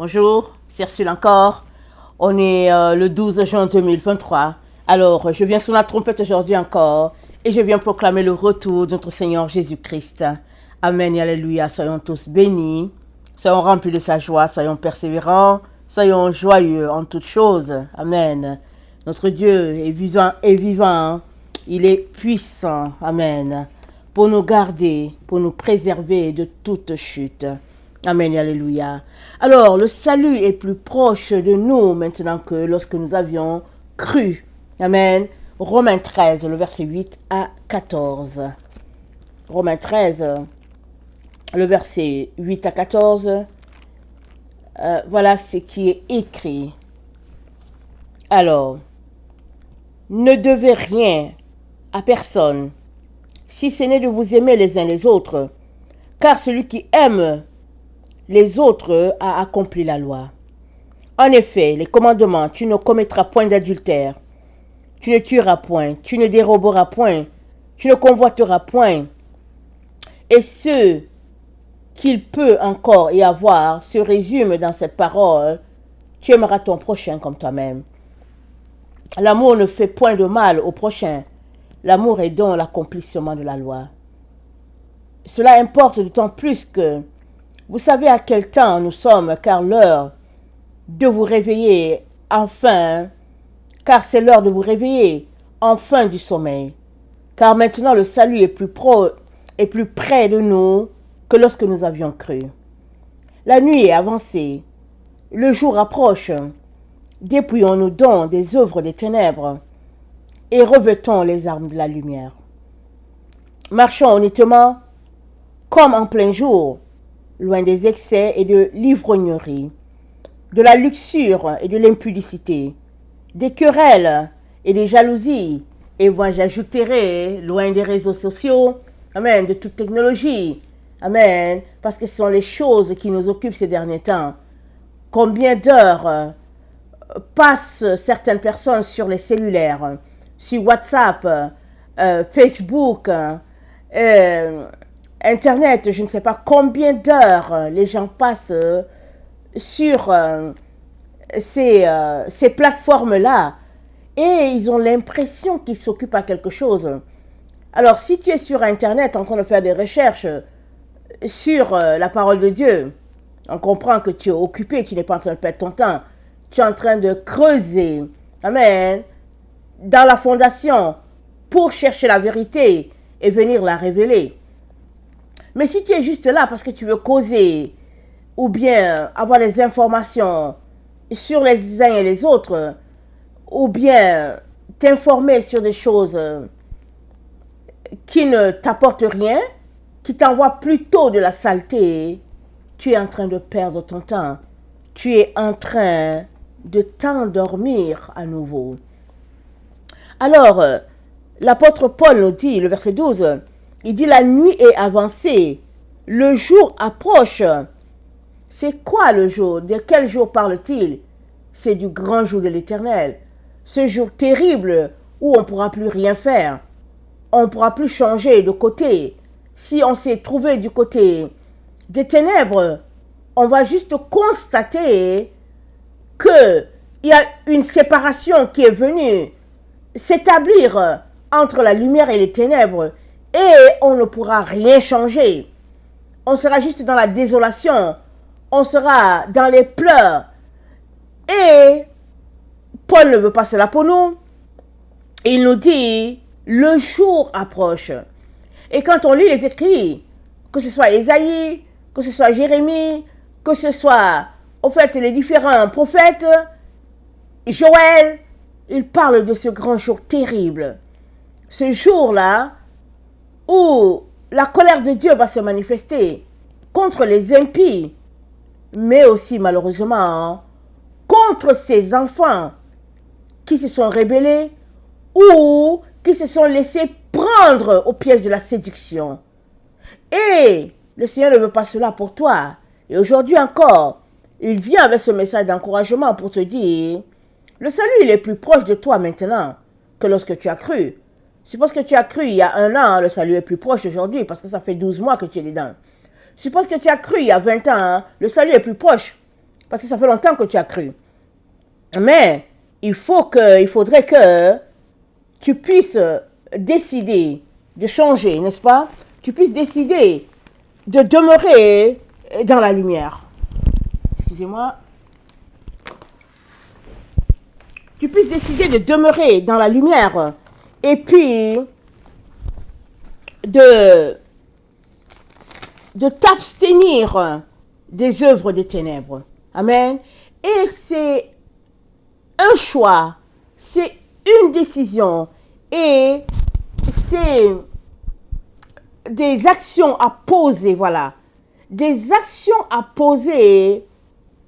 Bonjour, c'est Ursule encore. On est le 12 juin 2023. Alors, je viens sur la trompette aujourd'hui encore et je viens proclamer le retour de notre Seigneur Jésus-Christ. Amen et alléluia. Soyons tous bénis, soyons remplis de sa joie, soyons persévérants, soyons joyeux en toutes choses. Amen. Notre Dieu est vivant, il est puissant. Amen. Pour nous garder, pour nous préserver de toute chute. Amen et alléluia. Alors, le salut est plus proche de nous maintenant que lorsque nous avions cru. Amen. Romains 13, le verset 8 à 14. Romains 13, le verset 8 à 14. Voilà ce qui est écrit. Alors, ne devez rien à personne, si ce n'est de vous aimer les uns les autres, car celui qui aime les autres a accompli la loi. En effet, les commandements, tu ne commettras point d'adultère, tu ne tueras point, tu ne déroberas point, tu ne convoiteras point, et ce qu'il peut encore y avoir se résume dans cette parole, tu aimeras ton prochain comme toi-même. L'amour ne fait point de mal au prochain, l'amour est donc l'accomplissement de la loi. Cela importe d'autant plus que vous savez à quel temps nous sommes, car l'heure de vous réveiller enfin, car c'est l'heure de vous réveiller enfin du sommeil. Car maintenant le salut est plus près de nous que lorsque nous avions cru. La nuit est avancée, le jour approche. Dépouillons-nous donc des œuvres des ténèbres et revêtons les armes de la lumière. Marchons honnêtement comme en plein jour, loin des excès et de l'ivrognerie, de la luxure et de l'impudicité, des querelles et des jalousies, et moi j'ajouterai, loin des réseaux sociaux, amen, de toute technologie, amen, parce que ce sont les choses qui nous occupent ces derniers temps. Combien d'heures passent certaines personnes sur les cellulaires, sur WhatsApp, Facebook, Internet, je ne sais pas combien d'heures les gens passent sur ces plateformes-là et ils ont l'impression qu'ils s'occupent à quelque chose. Alors, si tu es sur Internet en train de faire des recherches sur la parole de Dieu, on comprend que tu es occupé, tu n'es pas en train de perdre ton temps. Tu es en train de creuser, amen, dans la fondation pour chercher la vérité et venir la révéler. Mais si tu es juste là parce que tu veux causer ou bien avoir des informations sur les uns et les autres ou bien t'informer sur des choses qui ne t'apportent rien, qui t'envoient plutôt de la saleté, tu es en train de perdre ton temps. Tu es en train de t'endormir à nouveau. Alors, l'apôtre Paul nous dit, le verset 12, il dit la nuit est avancée, le jour approche. C'est quoi le jour? De quel jour parle-t-il? C'est du grand jour de l'Éternel. Ce jour terrible où on ne pourra plus rien faire. On ne pourra plus changer de côté. Si on s'est trouvé du côté des ténèbres, on va juste constater qu'il y a une séparation qui est venue s'établir entre la lumière et les ténèbres. Et on ne pourra rien changer. On sera juste dans la désolation. On sera dans les pleurs. Et Paul ne veut pas cela pour nous. Il nous dit, le jour approche. Et quand on lit les écrits, que ce soit Ésaïe, que ce soit Jérémie, que ce soit, au fait, les différents prophètes, Joël, ils parlent de ce grand jour terrible. Ce jour-là, où la colère de Dieu va se manifester contre les impies, mais aussi malheureusement contre ses enfants qui se sont rebellés ou qui se sont laissés prendre au piège de la séduction. Et le Seigneur ne veut pas cela pour toi. Et aujourd'hui encore, il vient avec ce message d'encouragement pour te dire, le salut il est plus proche de toi maintenant que lorsque tu as cru. C'est parce que tu as cru il y a 1 an, le salut est plus proche aujourd'hui parce que ça fait 12 mois que tu es dedans. C'est parce que tu as cru il y a 20 ans, le salut est plus proche parce que ça fait longtemps que tu as cru. Mais il faudrait que tu puisses décider de changer, n'est-ce pas? Tu puisses décider de demeurer dans la lumière. Excusez-moi. Tu puisses décider de demeurer dans la lumière et puis de t'abstenir des œuvres des ténèbres. Amen. Et c'est un choix, c'est une décision et c'est des actions à poser, voilà. Des actions à poser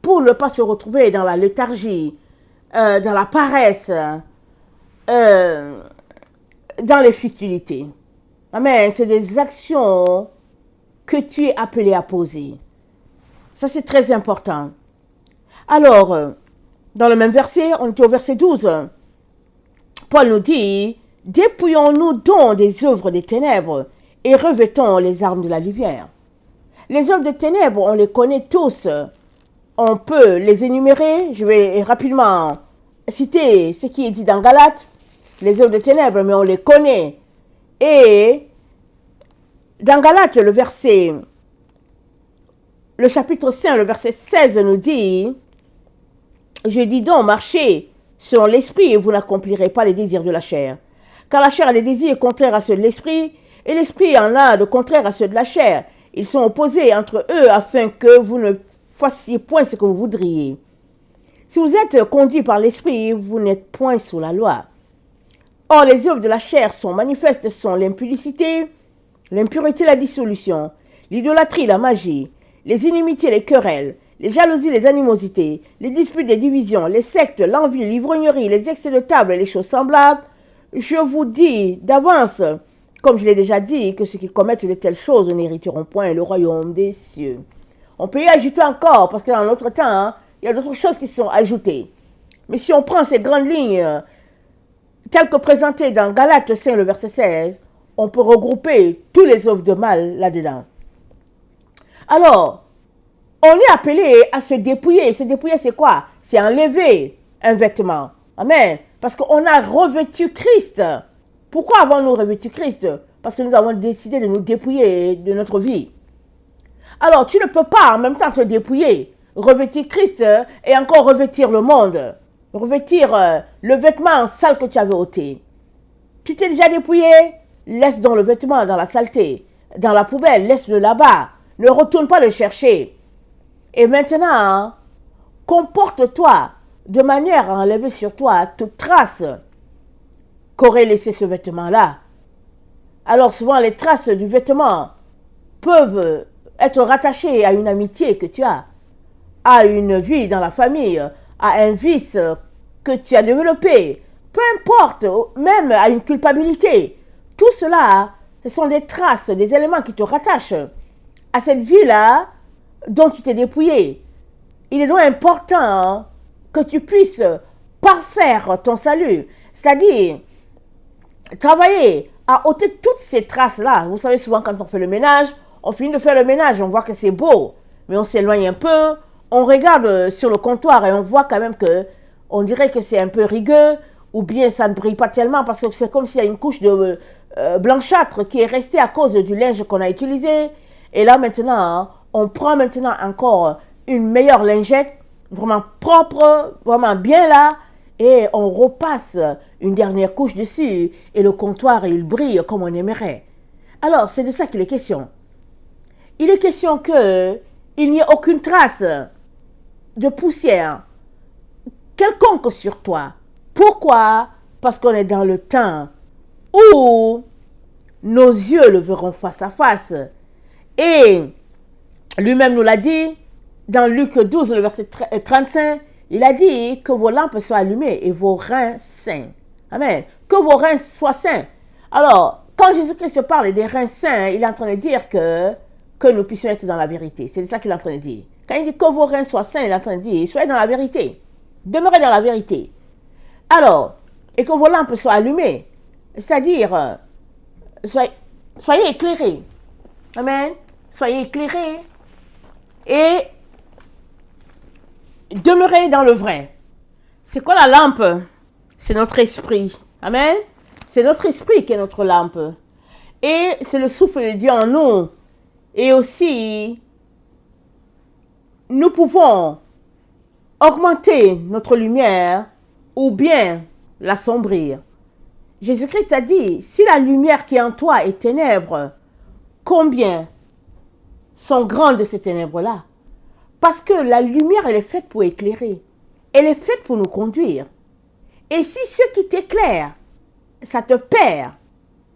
pour ne pas se retrouver dans la léthargie, dans la paresse, dans les futilités. Amen. C'est des actions que tu es appelé à poser. Ça, c'est très important. Alors, dans le même verset, on était au verset 12. Paul nous dit, dépouillons-nous donc des œuvres des ténèbres et revêtons les armes de la lumière. Les œuvres des ténèbres, on les connaît tous. On peut les énumérer. Je vais rapidement citer ce qui est dit dans Galates, les œuvres des ténèbres, mais on les connaît. Et dans Galates, le chapitre 5, le verset 16 nous dit, je dis donc, marchez selon l'esprit et vous n'accomplirez pas les désirs de la chair. Car la chair a des désirs contraires à ceux de l'esprit et l'esprit en a de contraires à ceux de la chair. Ils sont opposés entre eux afin que vous ne fassiez point ce que vous voudriez. Si vous êtes conduits par l'esprit, vous n'êtes point sous la loi. Or, les œuvres de la chair sont manifestes, sont l'impudicité, l'impureté, la dissolution, l'idolâtrie, la magie, les inimitiés, les querelles, les jalousies, les animosités, les disputes, les divisions, les sectes, l'envie, l'ivrognerie, les excès de table et les choses semblables. Je vous dis d'avance, comme je l'ai déjà dit, que ceux qui commettent de telles choses n'hériteront point le royaume des cieux. On peut y ajouter encore, parce que dans notre temps, il y a d'autres choses qui sont ajoutées. Mais si on prend ces grandes lignes, telles que présentées dans Galates 5, le verset 16, on peut regrouper tous les œuvres de mal là-dedans. Alors, on est appelé à se dépouiller. Se dépouiller, c'est quoi? C'est enlever un vêtement. Amen. Parce qu'on a revêtu Christ. Pourquoi avons-nous revêtu Christ? Parce que nous avons décidé de nous dépouiller de notre vie. Alors, tu ne peux pas en même temps te dépouiller, revêtir Christ et encore revêtir le monde. Revêtir le vêtement sale que tu avais ôté. Tu t'es déjà dépouillé? Laisse donc le vêtement dans la saleté, dans la poubelle, laisse-le là-bas. Ne retourne pas le chercher. Et maintenant, comporte-toi de manière à enlever sur toi toute trace qu'aurait laissé ce vêtement-là. Alors souvent, les traces du vêtement peuvent être rattachées à une amitié que tu as, à une vie dans la famille, à un vice que tu as développé, peu importe, même à une culpabilité. Tout cela, ce sont des traces, des éléments qui te rattachent à cette vie-là dont tu t'es dépouillé. Il est donc important que tu puisses parfaire ton salut, c'est-à-dire travailler à ôter toutes ces traces-là. Vous savez, souvent quand on fait le ménage, on finit de faire le ménage, on voit que c'est beau, mais on s'éloigne un peu, on regarde sur le comptoir et on voit quand même que, on dirait que c'est un peu rigueux, ou bien ça ne brille pas tellement parce que c'est comme s'il y a une couche de blanchâtre qui est restée à cause du linge qu'on a utilisé. Et là maintenant, on prend maintenant encore une meilleure lingette, vraiment propre, vraiment bien là, et on repasse une dernière couche dessus, et le comptoir, il brille comme on aimerait. Alors, c'est de ça qu'il est question. Il est question qu'il n'y ait aucune trace de poussière quelconque sur toi. Pourquoi? Parce qu'on est dans le temps où nos yeux le verront face à face. Et lui-même nous l'a dit, dans Luc 12, le verset 35, il a dit que vos lampes soient allumées et vos reins sains. Amen. Que vos reins soient sains. Alors, quand Jésus-Christ parle des reins sains, il est en train de dire que nous puissions être dans la vérité. C'est ça qu'il est en train de dire. Quand il dit que vos reins soient sains, il est en train de dire, soyez dans la vérité. Demeurez dans la vérité. Alors, et que vos lampes soient allumées. C'est-à-dire, soyez éclairés. Amen. Soyez éclairés. Et demeurer dans le vrai. C'est quoi la lampe? C'est notre esprit. Amen. C'est notre esprit qui est notre lampe. Et c'est le souffle de Dieu en nous. Et aussi, nous pouvons augmenter notre lumière ou bien l'assombrir. Jésus-Christ a dit, si la lumière qui est en toi est ténèbres, combien sont grandes ces ténèbres-là? Parce que la lumière, elle est faite pour éclairer. Elle est faite pour nous conduire. Et si ce qui t'éclaire, ça te perd,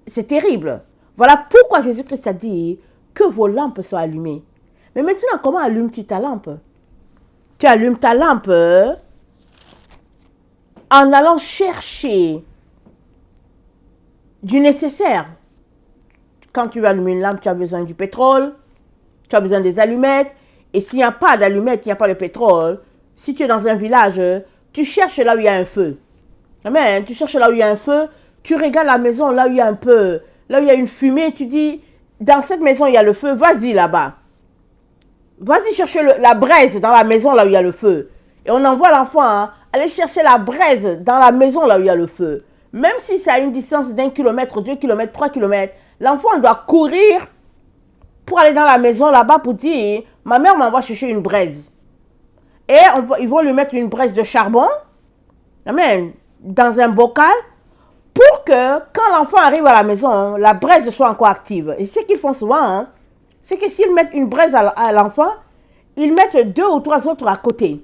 c'est terrible. Voilà pourquoi Jésus-Christ a dit que vos lampes soient allumées. Mais maintenant, comment allumes-tu ta lampe? Tu allumes ta lampe en allant chercher du nécessaire. Quand tu veux allumer une lampe, tu as besoin du pétrole, tu as besoin des allumettes. Et s'il n'y a pas d'allumettes, il n'y a pas de pétrole, si tu es dans un village, tu cherches là où il y a un feu. Amen. Tu cherches là où il y a un feu, tu regardes la maison là où il y a un peu, là où il y a une fumée, tu dis, dans cette maison il y a le feu, vas-y là-bas. Vas-y chercher la braise dans la maison là où il y a le feu. Et on envoie l'enfant aller chercher la braise dans la maison là où il y a le feu. Même si c'est à une distance d'1 kilomètre, 2 kilomètres, 3 kilomètres, l'enfant doit courir pour aller dans la maison là-bas pour dire, ma mère m'envoie chercher une braise. Et ils vont lui mettre une braise de charbon, amen, dans un bocal, pour que quand l'enfant arrive à la maison, la braise soit encore active. Et ce qu'ils font souvent, c'est que s'ils mettent une braise à l'enfant, ils mettent 2 ou 3 autres à côté.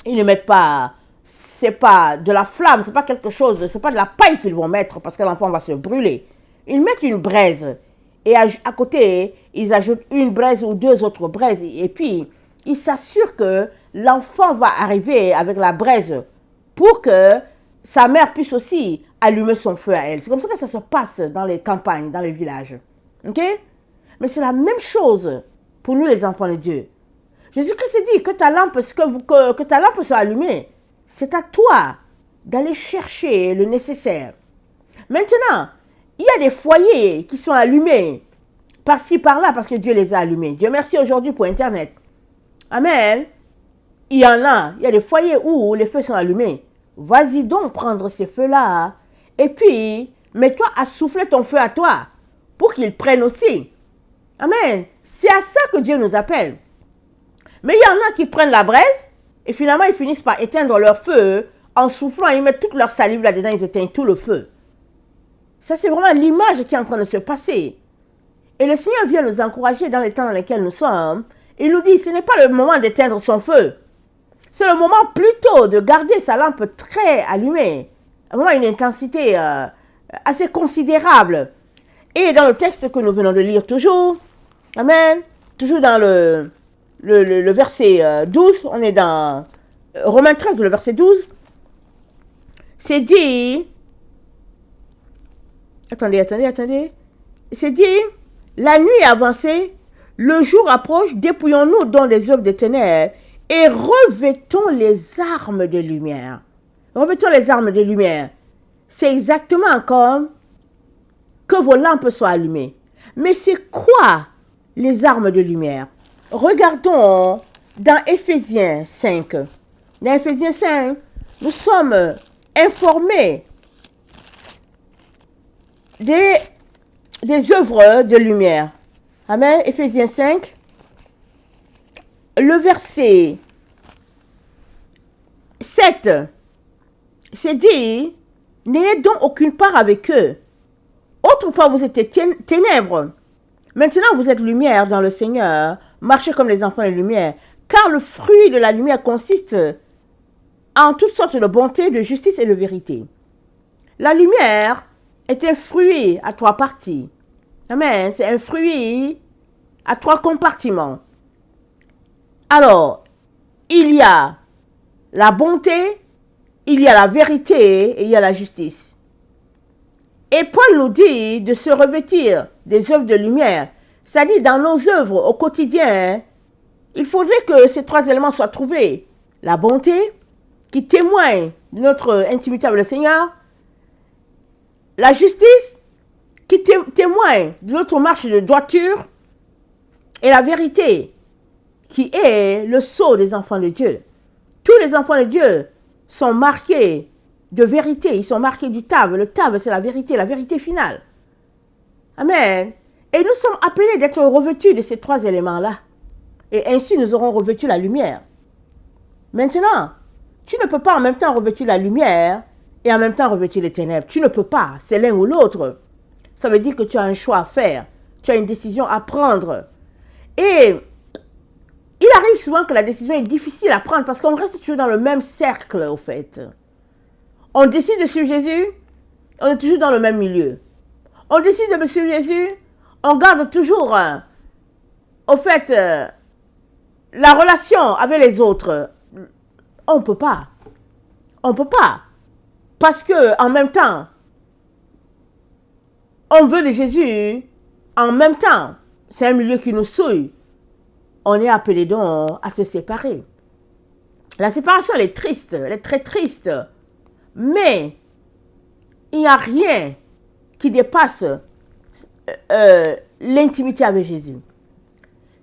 Ils ne mettent pas, c'est pas de la flamme, c'est pas quelque chose, c'est pas de la paille qu'ils vont mettre parce que l'enfant va se brûler. Ils mettent une braise et à côté, ils ajoutent une braise ou 2 autres braises et puis ils s'assurent que l'enfant va arriver avec la braise pour que sa mère puisse aussi allumer son feu à elle. C'est comme ça que ça se passe dans les campagnes, dans les villages. Ok? Mais c'est la même chose pour nous les enfants de Dieu. Jésus-Christ dit que ta lampe, que ta lampe soit allumée. C'est à toi d'aller chercher le nécessaire. Maintenant, il y a des foyers qui sont allumés par-ci, par-là, parce que Dieu les a allumés. Dieu merci aujourd'hui pour Internet. Amen. Il y a des foyers où les feux sont allumés. Vas-y donc prendre ces feux-là et puis mets-toi à souffler ton feu à toi pour qu'ils prennent aussi. Amen. C'est à ça que Dieu nous appelle. Mais il y en a qui prennent la braise et finalement ils finissent par éteindre leur feu en soufflant. Ils mettent toute leur salive là-dedans, ils éteignent tout le feu. Ça, c'est vraiment l'image qui est en train de se passer. Et le Seigneur vient nous encourager dans les temps dans lesquels nous sommes. Il nous dit, ce n'est pas le moment d'éteindre son feu. C'est le moment plutôt de garder sa lampe très allumée. Vraiment une intensité assez considérable. Et dans le texte que nous venons de lire toujours, amen, toujours dans le verset 12, on est dans Romains 13, le verset 12, c'est dit, attendez, c'est dit, la nuit est avancée, le jour approche, dépouillons-nous donc des œuvres des ténèbres et revêtons les armes de lumière. Revêtons les armes de lumière. C'est exactement comme que vos lampes soient allumées. Mais c'est quoi les armes de lumière? Regardons dans Éphésiens 5. Dans Éphésiens 5, nous sommes informés des œuvres de lumière. Amen. Éphésiens 5, le verset 7, c'est dit, n'ayez donc aucune part avec eux. Autrefois, vous étiez ténèbres. Maintenant, vous êtes lumière dans le Seigneur. Marchez comme les enfants de lumière. Car le fruit de la lumière consiste en toutes sortes de bonté, de justice et de vérité. La lumière est un fruit à 3 parties. Amen. C'est un fruit à 3 compartiments. Alors, il y a la bonté, il y a la vérité et il y a la justice. Et Paul nous dit de se revêtir des œuvres de lumière. C'est-à-dire, dans nos œuvres au quotidien, il faudrait que ces 3 éléments soient trouvés. La bonté, qui témoigne de notre intimité avec le Seigneur. La justice, qui témoigne de notre marche de droiture. Et la vérité, qui est le sceau des enfants de Dieu. les enfants de Dieu sont marqués de vérité. Ils sont marqués du Tav. Le Tav, c'est la vérité finale. Amen. Et nous sommes appelés d'être revêtus de ces trois éléments-là. Et ainsi, nous aurons revêtu la lumière. Maintenant, tu ne peux pas en même temps revêtir la lumière et en même temps revêtir les ténèbres. Tu ne peux pas. C'est l'un ou l'autre. Ça veut dire que tu as un choix à faire. Tu as une décision à prendre. Et il arrive souvent que la décision est difficile à prendre parce qu'on reste toujours dans le même cercle, au fait. On décide de suivre Jésus, on est toujours dans le même milieu. On décide de suivre Jésus, on garde toujours, au fait, la relation avec les autres. On ne peut pas. On ne peut pas. Parce que en même temps, on veut de Jésus, en même temps, c'est un milieu qui nous souille. On est appelé donc à se séparer. La séparation, elle est triste, elle est très triste. Mais il n'y a rien qui dépasse l'intimité avec Jésus.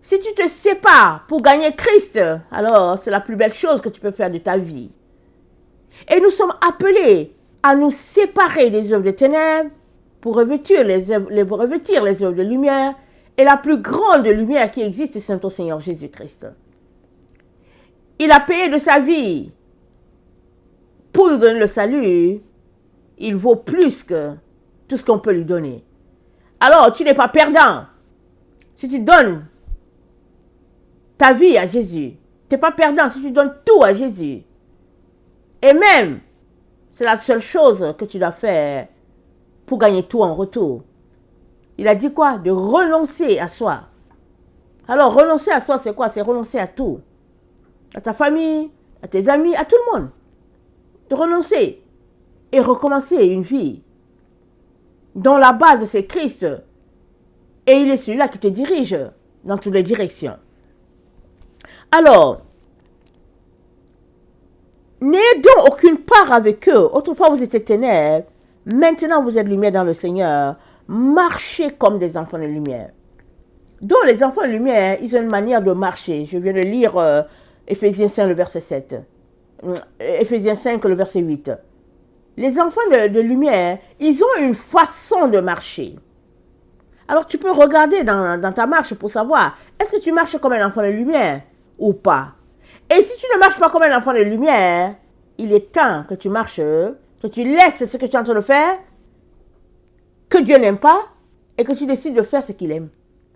Si tu te sépares pour gagner Christ, alors c'est la plus belle chose que tu peux faire de ta vie. Et nous sommes appelés à nous séparer des œuvres de ténèbres pour revêtir les œuvres de lumière. Et la plus grande lumière qui existe, c'est notre Seigneur Jésus-Christ. Il a payé de sa vie pour nous donner le salut. Il vaut plus que tout ce qu'on peut lui donner. Alors, tu n'es pas perdant. Si tu donnes ta vie à Jésus, tu n'es pas perdant si tu donnes tout à Jésus. Et même, c'est la seule chose que tu dois faire pour gagner tout en retour. Il a dit quoi? De renoncer à soi. Alors, renoncer à soi, c'est quoi? C'est renoncer à tout. À ta famille, à tes amis, à tout le monde. De renoncer et recommencer une vie dont la base, c'est Christ. Et il est celui-là qui te dirige dans toutes les directions. Alors, n'ayez donc aucune part avec eux. Autrefois, vous étiez ténèbres. Maintenant, vous êtes lumière dans le Seigneur. Marchez comme des enfants de lumière. Donc, les enfants de lumière, ils ont une manière de marcher. Je viens de lire Éphésiens 5, le verset 7. Éphésiens 5, le verset 8. Les enfants de lumière, ils ont une façon de marcher. Alors, tu peux regarder dans ta marche pour savoir, est-ce que tu marches comme un enfant de lumière ou pas? Et si tu ne marches pas comme un enfant de lumière, il est temps que tu marches, que tu laisses ce que tu es en train de faire, que Dieu n'aime pas, et que tu décides de faire ce qu'il aime.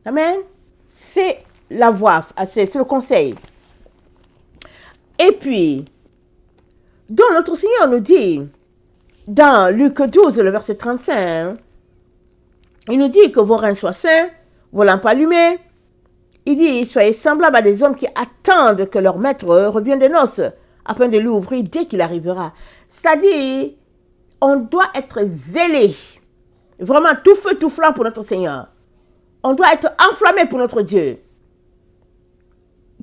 Amen. C'est la voie, c'est le conseil. Et puis, donc notre Seigneur nous dit, dans Luc 12, le verset 35, il nous dit que vos reins soient saints, vos lampes allumées. Il dit, soyez semblables à des hommes qui attendent que leur maître revienne des noces, afin de lui ouvrir dès qu'il arrivera. C'est-à-dire, on doit être zélé, vraiment tout feu, tout flamme pour notre Seigneur. On doit être enflammé pour notre Dieu.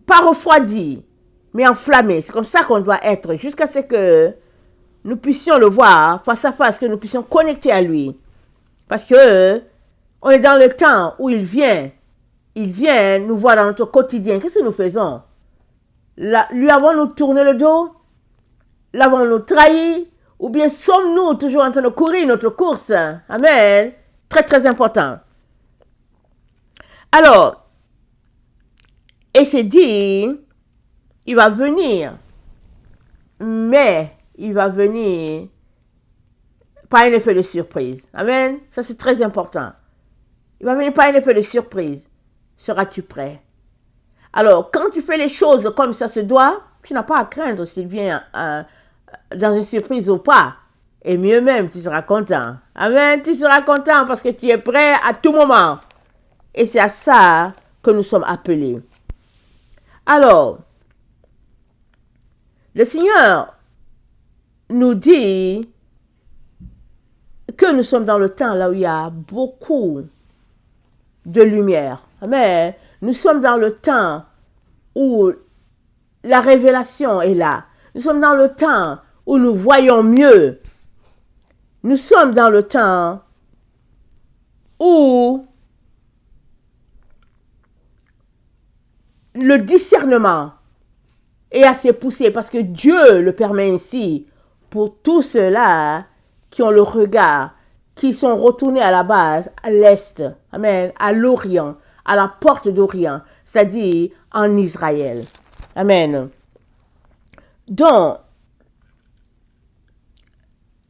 Pas refroidi, mais enflammé. C'est comme ça qu'on doit être, jusqu'à ce que nous puissions le voir face à face, que nous puissions connecter à lui. Parce que on est dans le temps où il vient nous voir dans notre quotidien. Qu'est-ce que nous faisons? Lui avons-nous tourné le dos? L'avons-nous trahi? Ou bien sommes-nous toujours en train de courir notre course? Amen. Très, très important. Alors, et c'est dit, il va venir, mais il va venir par un effet de surprise. Amen. Ça, c'est très important. Il va venir par un effet de surprise. Seras-tu prêt? Alors, quand tu fais les choses comme ça se doit, tu n'as pas à craindre s'il vient dans une surprise ou pas. Et mieux même, tu seras content. Amen. Tu seras content parce que tu es prêt à tout moment. Et c'est à ça que nous sommes appelés. Alors, le Seigneur nous dit que nous sommes dans le temps là où il y a beaucoup de lumière. Amen. Nous sommes dans le temps où la révélation est là. Nous sommes dans le temps où nous voyons mieux. Nous sommes dans le temps où le discernement et à s'épousser, parce que Dieu le permet ainsi pour tous ceux-là qui ont le regard, qui sont retournés à la base, à l'Est, amen, à l'Orient, à la porte d'Orient, c'est-à-dire en Israël. Amen. Donc,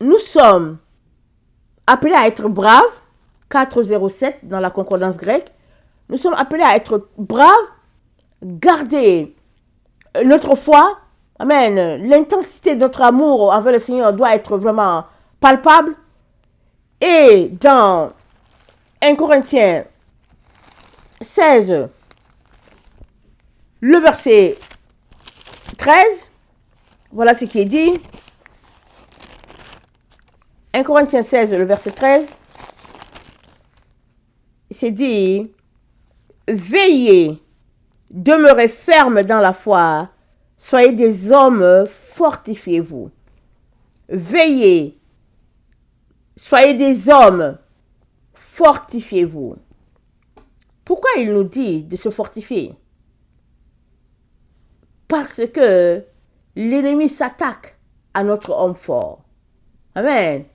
nous sommes appelés à être braves, 407 dans la concordance grecque, nous sommes appelés à être braves, garder notre foi, amen, l'intensité de notre amour envers le Seigneur doit être vraiment palpable. Et dans 1 Corinthiens 16, le verset 13, voilà ce qui est dit. 1 Corinthiens 16, le verset 13, c'est dit, veillez, demeurez fermes dans la foi, soyez des hommes, fortifiez-vous. Veillez, soyez des hommes, fortifiez-vous. Pourquoi il nous dit de se fortifier? Parce que l'ennemi s'attaque à notre homme fort. Amen.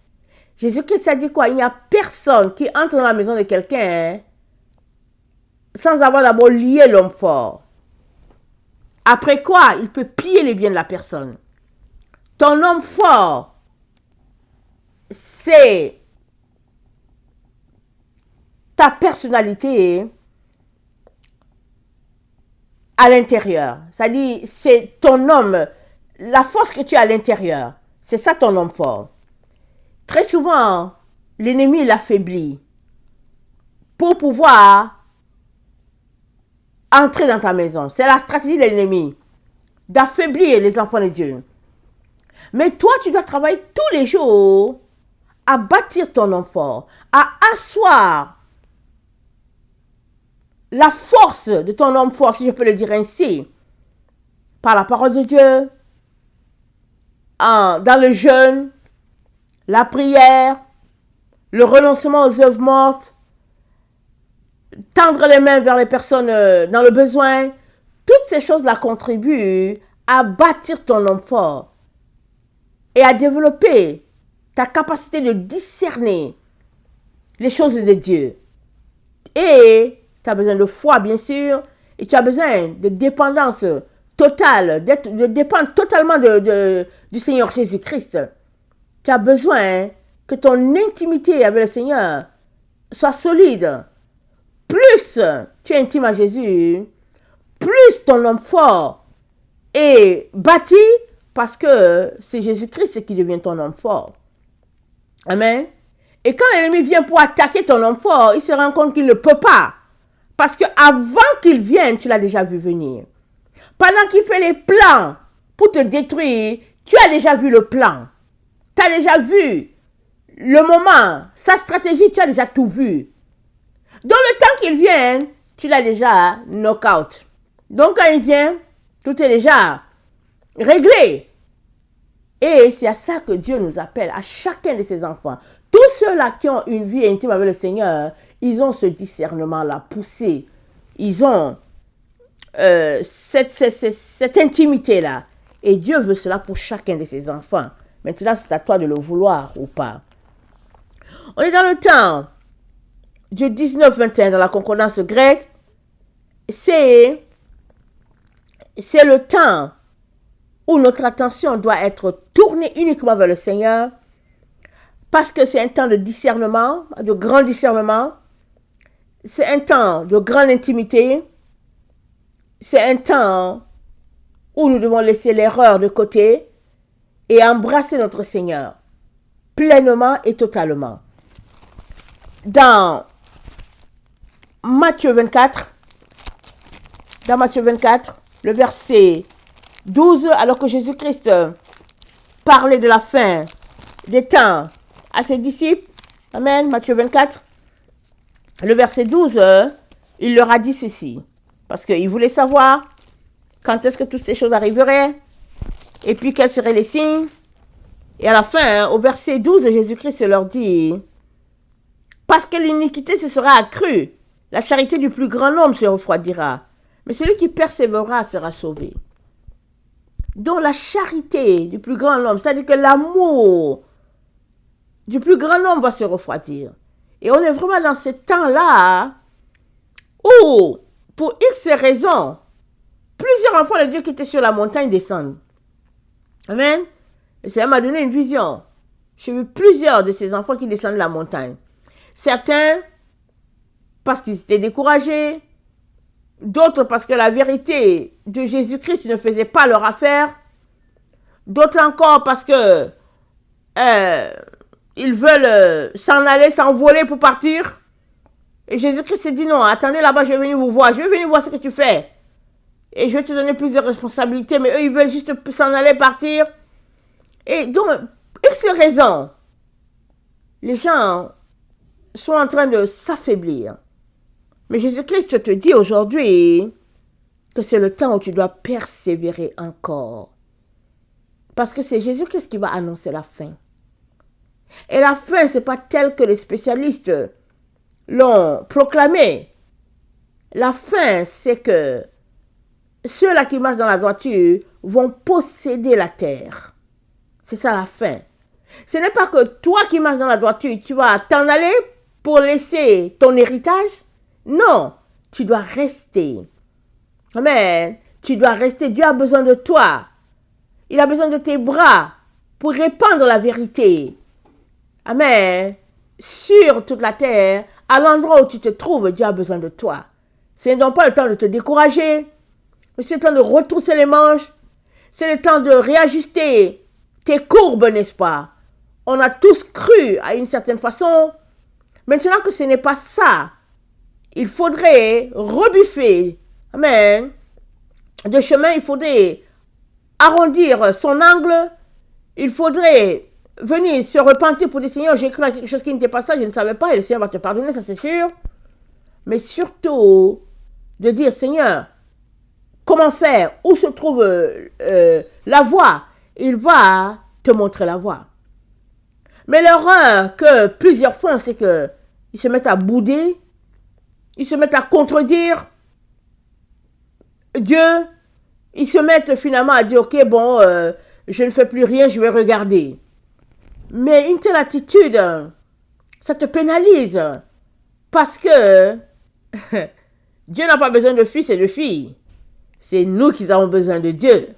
Jésus-Christ a dit quoi? Il n'y a personne qui entre dans la maison de quelqu'un sans avoir d'abord lié l'homme fort. Après quoi, il peut piller les biens de la personne. Ton homme fort, c'est ta personnalité à l'intérieur. C'est-à-dire, c'est ton homme, la force que tu as à l'intérieur. C'est ça ton homme fort. Très souvent, l'ennemi l'affaiblit pour pouvoir entrer dans ta maison. C'est la stratégie de l'ennemi, d'affaiblir les enfants de Dieu. Mais toi, tu dois travailler tous les jours à bâtir ton homme fort, à asseoir la force de ton homme fort, si je peux le dire ainsi, par la parole de Dieu, dans le jeûne, la prière, le renoncement aux œuvres mortes, tendre les mains vers les personnes dans le besoin. Toutes ces choses-là contribuent à bâtir ton homme fort et à développer ta capacité de discerner les choses de Dieu. Et tu as besoin de foi, bien sûr, et tu as besoin de dépendance totale, de dépendre totalement du Seigneur Jésus-Christ. Tu as besoin que ton intimité avec le Seigneur soit solide. Plus tu es intime à Jésus, plus ton homme fort est bâti, parce que c'est Jésus-Christ qui devient ton homme fort. Amen. Et quand l'ennemi vient pour attaquer ton homme fort, il se rend compte qu'il ne peut pas. Parce que avant qu'il vienne, tu l'as déjà vu venir. Pendant qu'il fait les plans pour te détruire, tu as déjà vu le plan. Tu as déjà vu le moment, sa stratégie, tu as déjà tout vu. Dans le temps qu'il vienne, tu l'as déjà knock-out. Donc quand il vient, tout est déjà réglé. Et c'est à ça que Dieu nous appelle, à chacun de ses enfants. Tous ceux-là qui ont une vie intime avec le Seigneur, ils ont ce discernement-là poussé. Ils ont cette intimité-là. Et Dieu veut cela pour chacun de ses enfants. Maintenant, c'est à toi de le vouloir ou pas. On est dans le temps du 19-21 dans la concordance grecque. C'est le temps où notre attention doit être tournée uniquement vers le Seigneur, parce que c'est un temps de discernement, de grand discernement. C'est un temps de grande intimité. C'est un temps où nous devons laisser l'erreur de côté et embrasser notre Seigneur pleinement et totalement. Dans Matthieu 24, le verset 12, alors que Jésus-Christ parlait de la fin des temps à ses disciples, amen, Matthieu 24, le verset 12, il leur a dit ceci, parce qu'il voulait savoir quand est-ce que toutes ces choses arriveraient, et puis quels seraient les signes. Et à la fin, au verset 12, Jésus-Christ leur dit, parce que l'iniquité se sera accrue, la charité du plus grand nombre se refroidira, mais celui qui persévérera sera sauvé. dont la charité du plus grand nombre, c'est-à-dire que l'amour du plus grand nombre va se refroidir. Et on est vraiment dans ce temps-là où, pour X raisons, plusieurs enfants de Dieu qui étaient sur la montagne descendent. Amen. Et ça m'a donné une vision. J'ai vu plusieurs de ces enfants qui descendent de la montagne. Certains, parce qu'ils étaient découragés. D'autres, parce que la vérité de Jésus-Christ ne faisait pas leur affaire. D'autres encore, parce que ils veulent s'en aller, s'envoler pour partir. Et Jésus-Christ s'est dit non, attendez là-bas, je vais venir vous voir. Je vais venir voir ce que tu fais. Et je vais te donner plus de responsabilités. Mais eux, ils veulent juste s'en aller, partir. Et donc, X raisons, les gens sont en train de s'affaiblir. Mais Jésus-Christ te dit aujourd'hui que c'est le temps où tu dois persévérer encore. Parce que c'est Jésus-Christ qui va annoncer la fin. Et la fin, ce n'est pas tel que les spécialistes l'ont proclamé. La fin, c'est que ceux-là qui marchent dans la droiture vont posséder la terre. C'est ça la fin. Ce n'est pas que toi qui marches dans la droiture, tu vas t'en aller pour laisser ton héritage. Non, tu dois rester. Amen. Tu dois rester. Dieu a besoin de toi. Il a besoin de tes bras pour répandre la vérité. Amen. Sur toute la terre, à l'endroit où tu te trouves, Dieu a besoin de toi. Ce n'est donc pas le temps de te décourager. C'est le temps de retrousser les manches. C'est le temps de réajuster tes courbes, n'est-ce pas? On a tous cru à une certaine façon. Maintenant que ce n'est pas ça, il faudrait rebuffer. Amen. De chemin, il faudrait arrondir son angle. Il faudrait venir se repentir pour dire, Seigneur, j'ai cru à quelque chose qui n'était pas ça, je ne savais pas, et le Seigneur va te pardonner, ça c'est sûr. Mais surtout, de dire, Seigneur, comment faire? Où se trouve la voie? Il va te montrer la voie. Mais l'erreur que plusieurs font, c'est qu'ils se mettent à bouder, ils se mettent à contredire Dieu, ils se mettent finalement à dire, ok, bon, je ne fais plus rien, je vais regarder. Mais une telle attitude, ça te pénalise. Parce que Dieu n'a pas besoin de fils et de filles. C'est nous qui avons besoin de Dieu.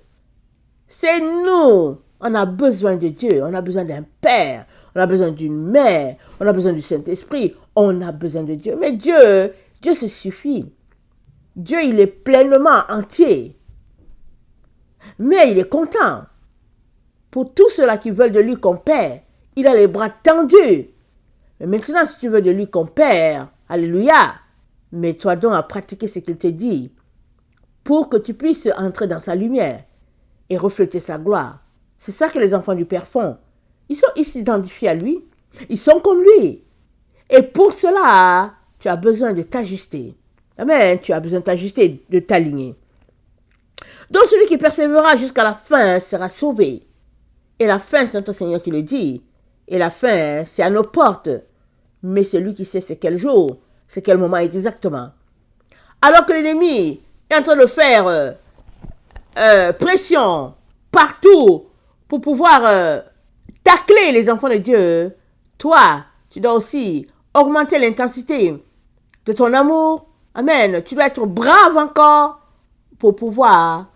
C'est nous. On a besoin de Dieu. On a besoin d'un père. On a besoin d'une mère. On a besoin du Saint-Esprit. On a besoin de Dieu. Mais Dieu se suffit. Dieu, il est pleinement entier. Mais il est content. Pour tous ceux-là qui veulent de lui comme père, il a les bras tendus. Mais maintenant, si tu veux de lui comme père, alléluia, mets-toi donc à pratiquer ce qu'il te dit pour que tu puisses entrer dans sa lumière et refléter sa gloire. C'est ça que les enfants du Père font. Ils s'identifient à lui. Ils sont comme lui. Et pour cela, tu as besoin de t'ajuster. Amen. Tu as besoin de t'ajuster, de t'aligner. Donc celui qui persévérera jusqu'à la fin sera sauvé. Et la fin, c'est notre Seigneur qui le dit. Et la fin, c'est à nos portes. Mais celui qui sait c'est quel jour, c'est quel moment exactement. Alors que l'ennemi est en train de faire pression partout pour pouvoir tacler les enfants de Dieu, toi, tu dois aussi augmenter l'intensité de ton amour. Amen. Tu dois être brave encore pour pouvoir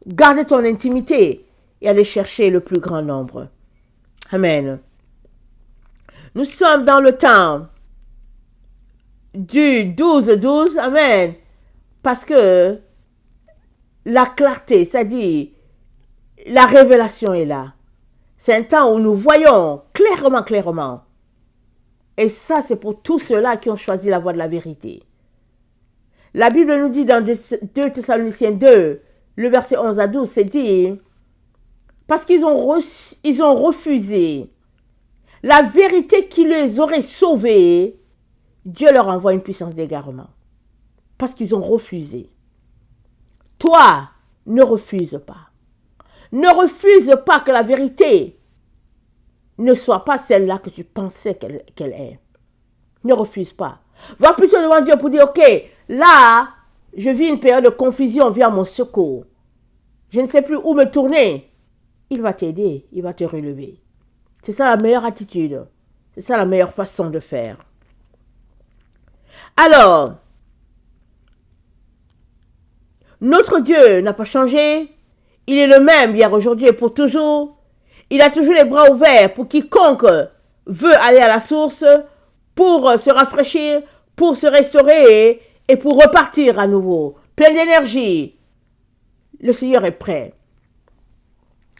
garder ton intimité et aller chercher le plus grand nombre. Amen. Nous sommes dans le temps du 12-12. Amen. Parce que la clarté, c'est-à-dire la révélation est là. C'est un temps où nous voyons clairement. Et ça, c'est pour tous ceux-là qui ont choisi la voie de la vérité. La Bible nous dit dans 2 Thessaloniciens 2, le verset 11 à 12, c'est dit, parce qu'ils ont refusé la vérité qui les aurait sauvés, Dieu leur envoie une puissance d'égarement. Parce qu'ils ont refusé. Toi, ne refuse pas. Ne refuse pas que la vérité ne soit pas celle-là que tu pensais qu'elle est. Ne refuse pas. Va plutôt devant Dieu pour dire, ok, là, je vis une période de confusion, viens à mon secours. je ne sais plus où me tourner, il va t'aider, il va te relever. C'est ça la meilleure attitude. C'est ça la meilleure façon de faire. Alors, notre Dieu n'a pas changé. Il est le même hier, aujourd'hui et pour toujours. Il a toujours les bras ouverts pour quiconque veut aller à la source, pour se rafraîchir, pour se restaurer et pour repartir à nouveau. Plein d'énergie. Le Seigneur est prêt.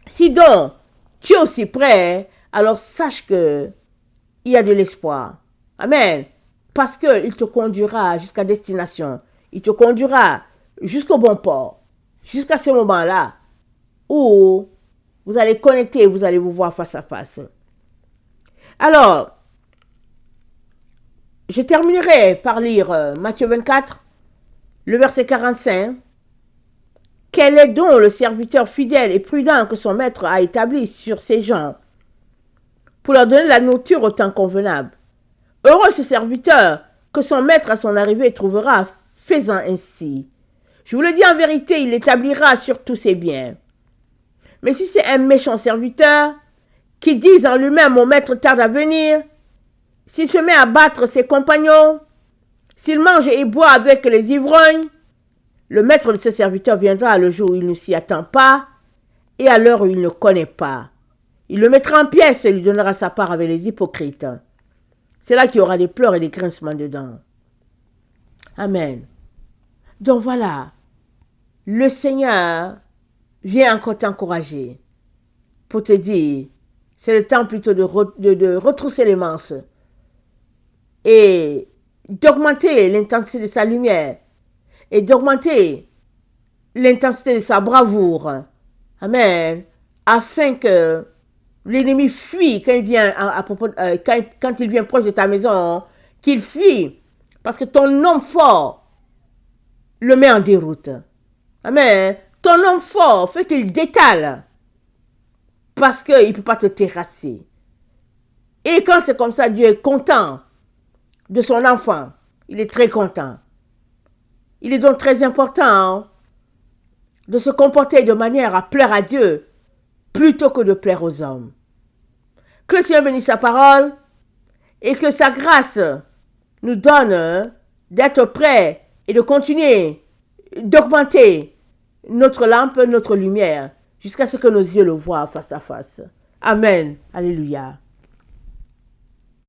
Si donc tu es aussi prêt, alors sache que il y a de l'espoir. Amen. Parce qu'il te conduira jusqu'à destination. Il te conduira jusqu'au bon port. Jusqu'à ce moment-là où vous allez connecter, vous allez vous voir face à face. Alors, je terminerai par lire Matthieu 24, le verset 45. Quel est donc le serviteur fidèle et prudent que son maître a établi sur ses gens pour leur donner la nourriture au temps convenable? Heureux ce serviteur que son maître à son arrivée trouvera faisant ainsi. Je vous le dis en vérité, il l'établira sur tous ses biens. Mais si c'est un méchant serviteur qui dit en lui-même mon maître tarde à venir, s'il se met à battre ses compagnons, s'il mange et boit avec les ivrognes, le maître de ce serviteur viendra le jour où il ne s'y attend pas et à l'heure où il ne connaît pas. Il le mettra en pièces et lui donnera sa part avec les hypocrites. C'est là qu'il y aura des pleurs et des grincements dedans. Amen. Donc voilà, le Seigneur vient encore t'encourager pour te dire, c'est le temps plutôt de retrousser les manches et d'augmenter l'intensité de sa lumière et d'augmenter l'intensité de sa bravoure. Amen. Afin que l'ennemi fuit quand il vient, quand il vient proche de ta maison, qu'il fuit. Parce que ton homme fort le met en déroute. Amen. Ton homme fort fait qu'il détale. Parce qu'il ne peut pas te terrasser. Et quand c'est comme ça, Dieu est content de son enfant. Il est très content. Il est donc très important de se comporter de manière à plaire à Dieu plutôt que de plaire aux hommes. Que le Seigneur bénisse sa parole et que sa grâce nous donne d'être prêts et de continuer d'augmenter notre lampe, notre lumière, jusqu'à ce que nos yeux le voient face à face. Amen. Alléluia.